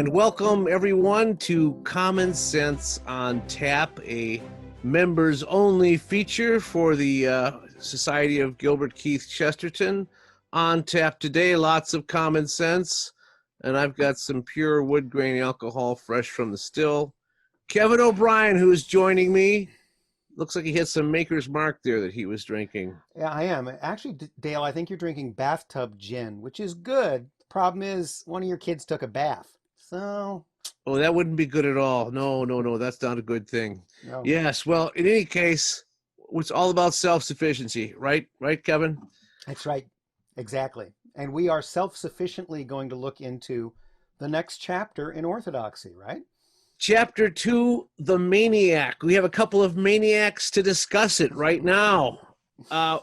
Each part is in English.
And welcome everyone to Common Sense on Tap, a members only feature for the Society of Gilbert Keith Chesterton. On tap today, lots of common sense, and I've got some pure wood grain alcohol fresh from the still. Kevin O'Brien, who is joining me. Looks like he had some Maker's Mark there that he was drinking. Yeah, I am. Actually, Dale, I think you're drinking bathtub gin, which is good. The problem is one of your kids took a bath. So, Oh, that wouldn't be good at all. No, that's not a good thing. no, Yes, well, in any case, it's all about self-sufficiency, right? Right, Kevin? that's right. Exactly. And we are self-sufficiently going to look into the next chapter in Orthodoxy, right? Chapter 2, The Maniac. We have a couple of maniacs to discuss it right now.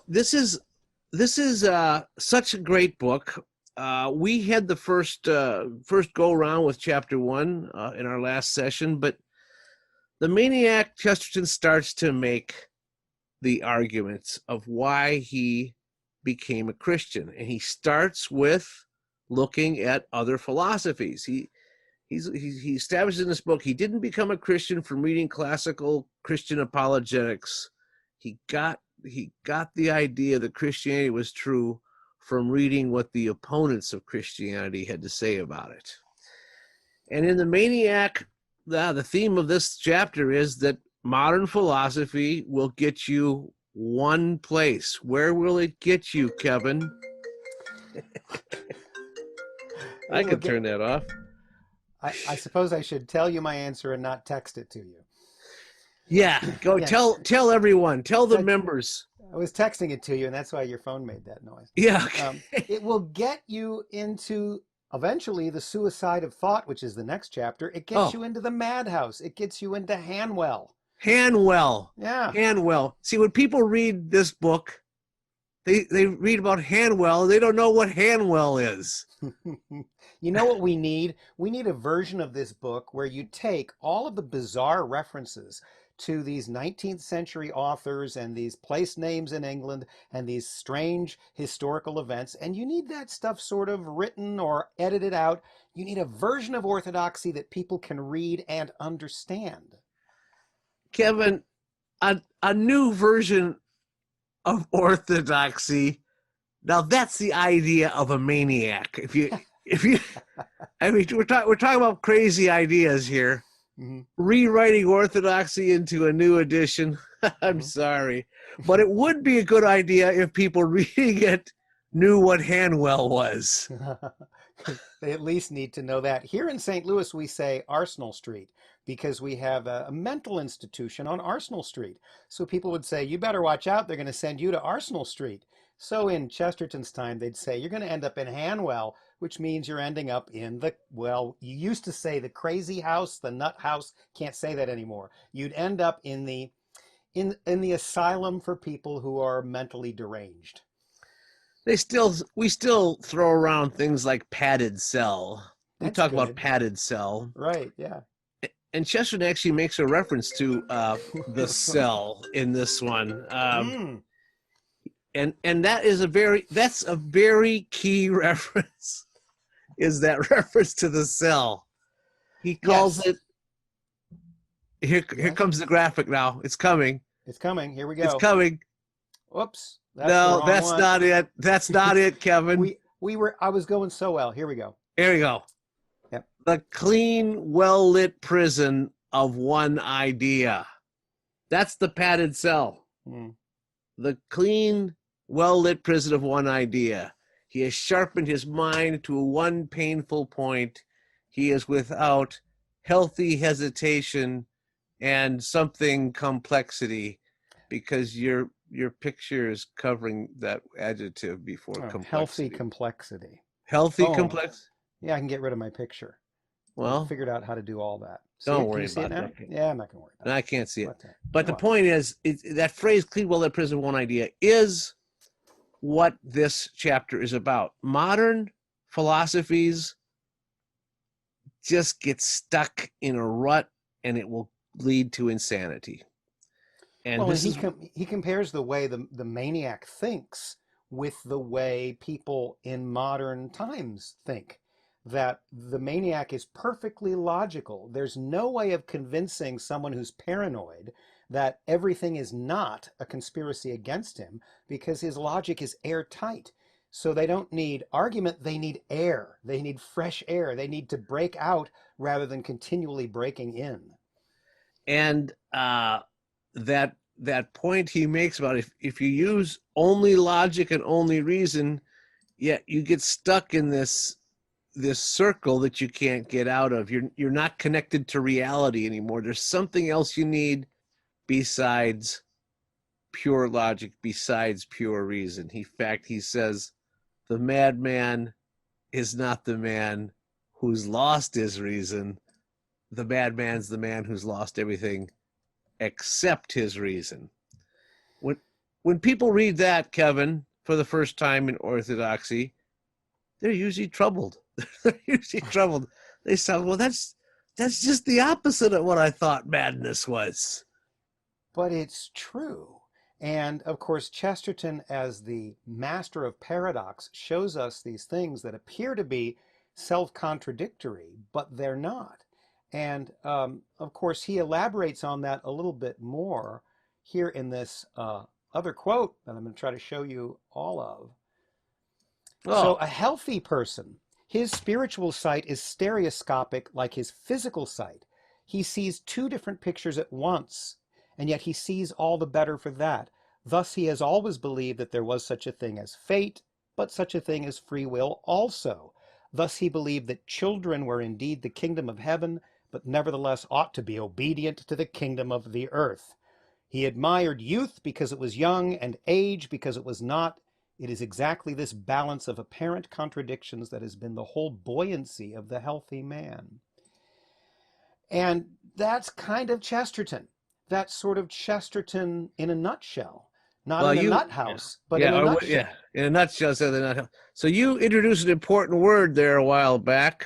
This is such a great book. We had the first go around with chapter 1 in our last session, but the Maniac, Chesterton starts to make the arguments of why he became a Christian, and he starts with looking at other philosophies. He establishes in this book he didn't become a Christian from reading classical Christian apologetics. He got the idea that Christianity was true from reading what the opponents of Christianity had to say about it. And in the Maniac, the theme of this chapter is that modern philosophy will get you one place. Where will it get you, Kevin? I could turn that off. I suppose I should tell you my answer and not text it to you. Yeah, go Yeah. tell everyone, tell the members. I was texting it to you, and that's why your phone made that noise. Yeah. It will get you into eventually the suicide of thought, which is the next chapter. It gets you into the madhouse. It gets you into Hanwell. Hanwell. Yeah. Hanwell. See, when people read this book, they read about Hanwell. They don't know what Hanwell is. You know what we need? We need a version of this book where you take all of the bizarre references to these 19th century authors and these place names in England and these strange historical events, and you need that stuff sort of written or edited out. You need a version of Orthodoxy that people can read and understand. Kevin, a new version of Orthodoxy. Now that's the idea of a maniac. If you I mean, we're talking about crazy ideas here. Mm-hmm. Rewriting Orthodoxy into a new edition. I'm sorry, but it would be a good idea if people reading it knew what Hanwell was. They at least need to know that. Here in St. Louis, we say Arsenal Street because we have a mental institution on Arsenal Street. So people would say, you better watch out. They're going to send you to Arsenal Street. So in Chesterton's time, they'd say, you're going to end up in Hanwell, which means you're ending up in the, well, you used to say the crazy house, the nut house. Can't say that anymore. You'd end up in the asylum for people who are mentally deranged. We still throw around things like padded cell. We talk about padded cell. Right, yeah. And Chesterton actually makes a reference to the cell in this one. And that's a very key reference, is that reference to the cell. He calls it, here comes the graphic now. It's coming. It's coming. Here we go. It's coming. Whoops. No, that's not it. That's not it, Kevin. I was going so well. Here we go. Here we go. Yep. The clean, well-lit prison of one idea. That's the padded cell. The clean, well-lit prison of one idea. He has sharpened his mind to one painful point. He is without healthy hesitation and something complexity, because your picture is covering that adjective before complexity. Healthy complexity. Healthy complex? Yeah, I can get rid of my picture. Well, I figured out how to do all that. Don't worry about that. Yeah, I'm not going to worry about it. I can't see it. But the point is, that phrase, clean, well-lit prison of one idea, is what this chapter is about. Modern philosophies just get stuck in a rut, and it will lead to insanity. And he compares the way the maniac thinks with the way people in modern times think. that the maniac is perfectly logical. There's no way of convincing someone who's paranoid that everything is not a conspiracy against him, because his logic is airtight. So they don't need argument, they need air. They need fresh air. They need to break out rather than continually breaking in. And that point he makes about if you use only logic and only reason, yet you get stuck in this circle that you can't get out of. You're not connected to reality anymore. There's something else you need besides pure logic, besides pure reason. In fact, he says the madman is not the man who's lost his reason. The madman's the man who's lost everything except his reason. When people read that, Kevin, for the first time in Orthodoxy, they're usually troubled. They're usually troubled. They say, well, that's just the opposite of what I thought madness was. But it's true. And of course, Chesterton, as the master of paradox, shows us these things that appear to be self-contradictory, but they're not. And of course, he elaborates on that a little bit more here in this other quote that I'm going to try to show you all of. So a healthy person, his spiritual sight is stereoscopic like his physical sight. He sees two different pictures at once, and yet he sees all the better for that. Thus he has always believed that there was such a thing as fate, but such a thing as free will also. Thus he believed that children were indeed the kingdom of heaven, but nevertheless ought to be obedient to the kingdom of the earth. He admired youth because it was young, and age because it was not. It is exactly this balance of apparent contradictions that has been the whole buoyancy of the healthy man. And that's kind of Chesterton. That's sort of Chesterton in a nutshell. Not in a nut house, but in a nutshell. Yeah, in a nutshell. So you introduced an important word there a while back.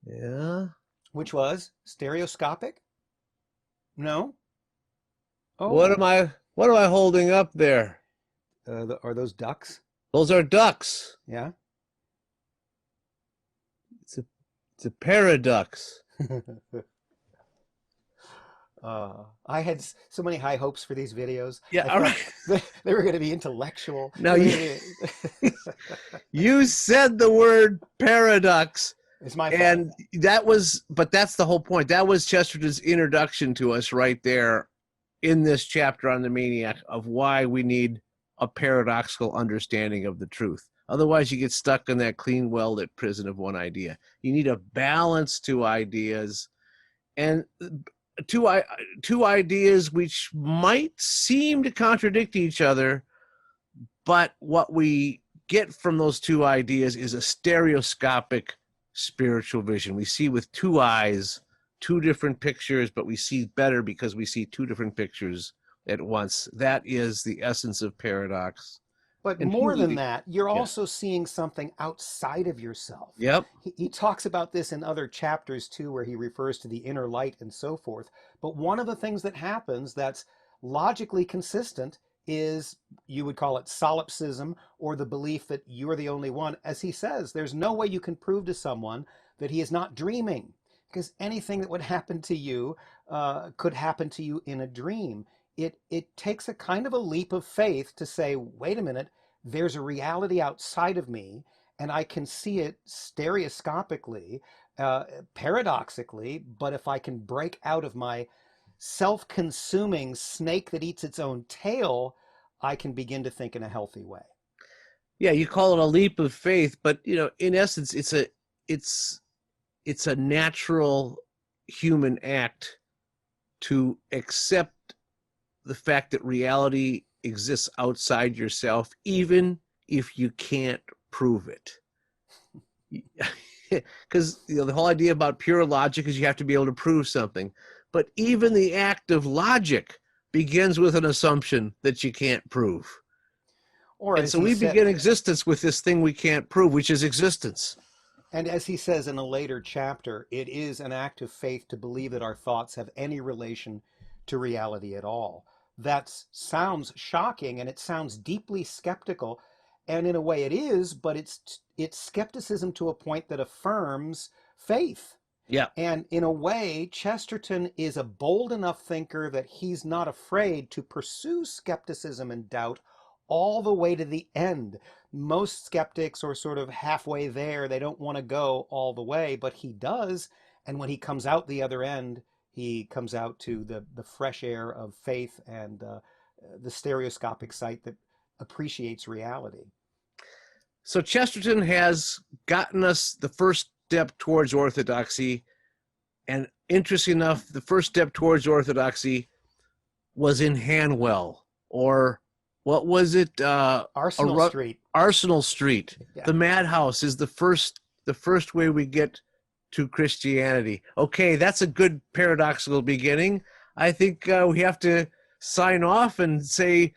Yeah. Which was stereoscopic? No? Oh. What am I holding up there? Are those ducks? Those are ducks. Yeah. It's a paradox. I had so many high hopes for these videos. Yeah, all right. They were going to be intellectual. No, you said the word paradox. It's my fault. And but that's the whole point. That was Chesterton's introduction to us right there in this chapter on the Maniac, of why we need a paradoxical understanding of the truth. Otherwise, you get stuck in that clean welded prison of one idea. You need a balance to ideas, and two ideas which might seem to contradict each other, but what we get from those two ideas is a stereoscopic spiritual vision. We see with two eyes, two different pictures, but we see better because we see two different pictures at once. That is the essence of paradox. But more than that, you're also seeing something outside of yourself. Yep. He talks about this in other chapters too, where he refers to the inner light and so forth. But one of the things that happens that's logically consistent is, you would call it solipsism, or the belief that you're the only one. As he says, there's no way you can prove to someone that he is not dreaming, because anything that would happen to you could happen to you in a dream. It takes a kind of a leap of faith to say, wait a minute, there's a reality outside of me, and I can see it stereoscopically, paradoxically, but if I can break out of my self-consuming snake that eats its own tail, I can begin to think in a healthy way. Yeah, you call it a leap of faith, but in essence, it's a natural human act to accept the fact that reality exists outside yourself, even if you can't prove it. Because the whole idea about pure logic is you have to be able to prove something. But even the act of logic begins with an assumption that you can't prove. And so we begin existence with this thing we can't prove, which is existence. And as he says in a later chapter, it is an act of faith to believe that our thoughts have any relation to reality at all. That sounds shocking, and it sounds deeply skeptical. And in a way it is, but it's skepticism to a point that affirms faith. Yeah. And in a way, Chesterton is a bold enough thinker that he's not afraid to pursue skepticism and doubt all the way to the end. Most skeptics are sort of halfway there. They don't want to go all the way, but he does. And when he comes out the other end, he comes out to the fresh air of faith and the stereoscopic sight that appreciates reality. So Chesterton has gotten us the first step towards orthodoxy. And interesting enough, the first step towards orthodoxy was in Hanwell, or what was it? Arsenal Street. Arsenal Street. Yeah. The madhouse is the first way we get to Christianity. Okay, that's a good paradoxical beginning. I think we have to sign off and say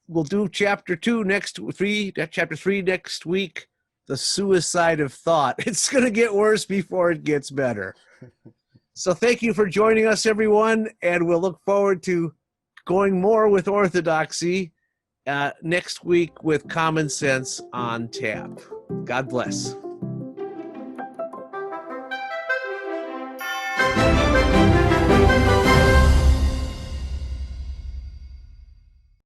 we'll do chapter 3 next week. The suicide of thought. It's going to get worse before it gets better. So thank you for joining us, everyone, and we'll look forward to going more with orthodoxy next week with Common Sense on tap. God bless.